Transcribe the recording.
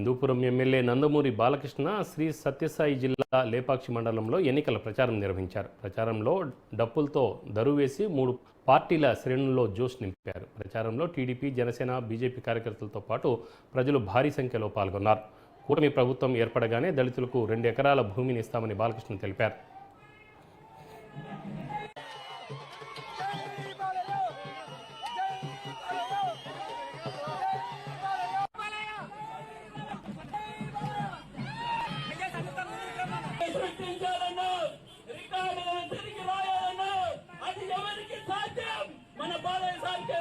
Hindupuram MLA Nandamuri Balakrishna Shri Sathya Sai జిల్లా లేపాక్షి మండలంలో ఎన్నికల ప్రచారం నిర్వహించారు. ప్రచారంలో డప్పులతో దరువేసి 3 పార్టీల శ్రేణుల్లో జోష్ నింపారు. ప్రచారంలో టీడీపీ, జనసేన, బీజేపీ కార్యకర్తలతో పాటు ప్రజలు భారీ సంఖ్యలో పాల్గొన్నారు. కూటమి ప్రభుత్వం ఏర్పడగానే దళితులకు 2 ఎకరాల భూమిని ఇస్తామని బాలకృష్ణ తెలిపారు. మన బాలయ్య సార్కే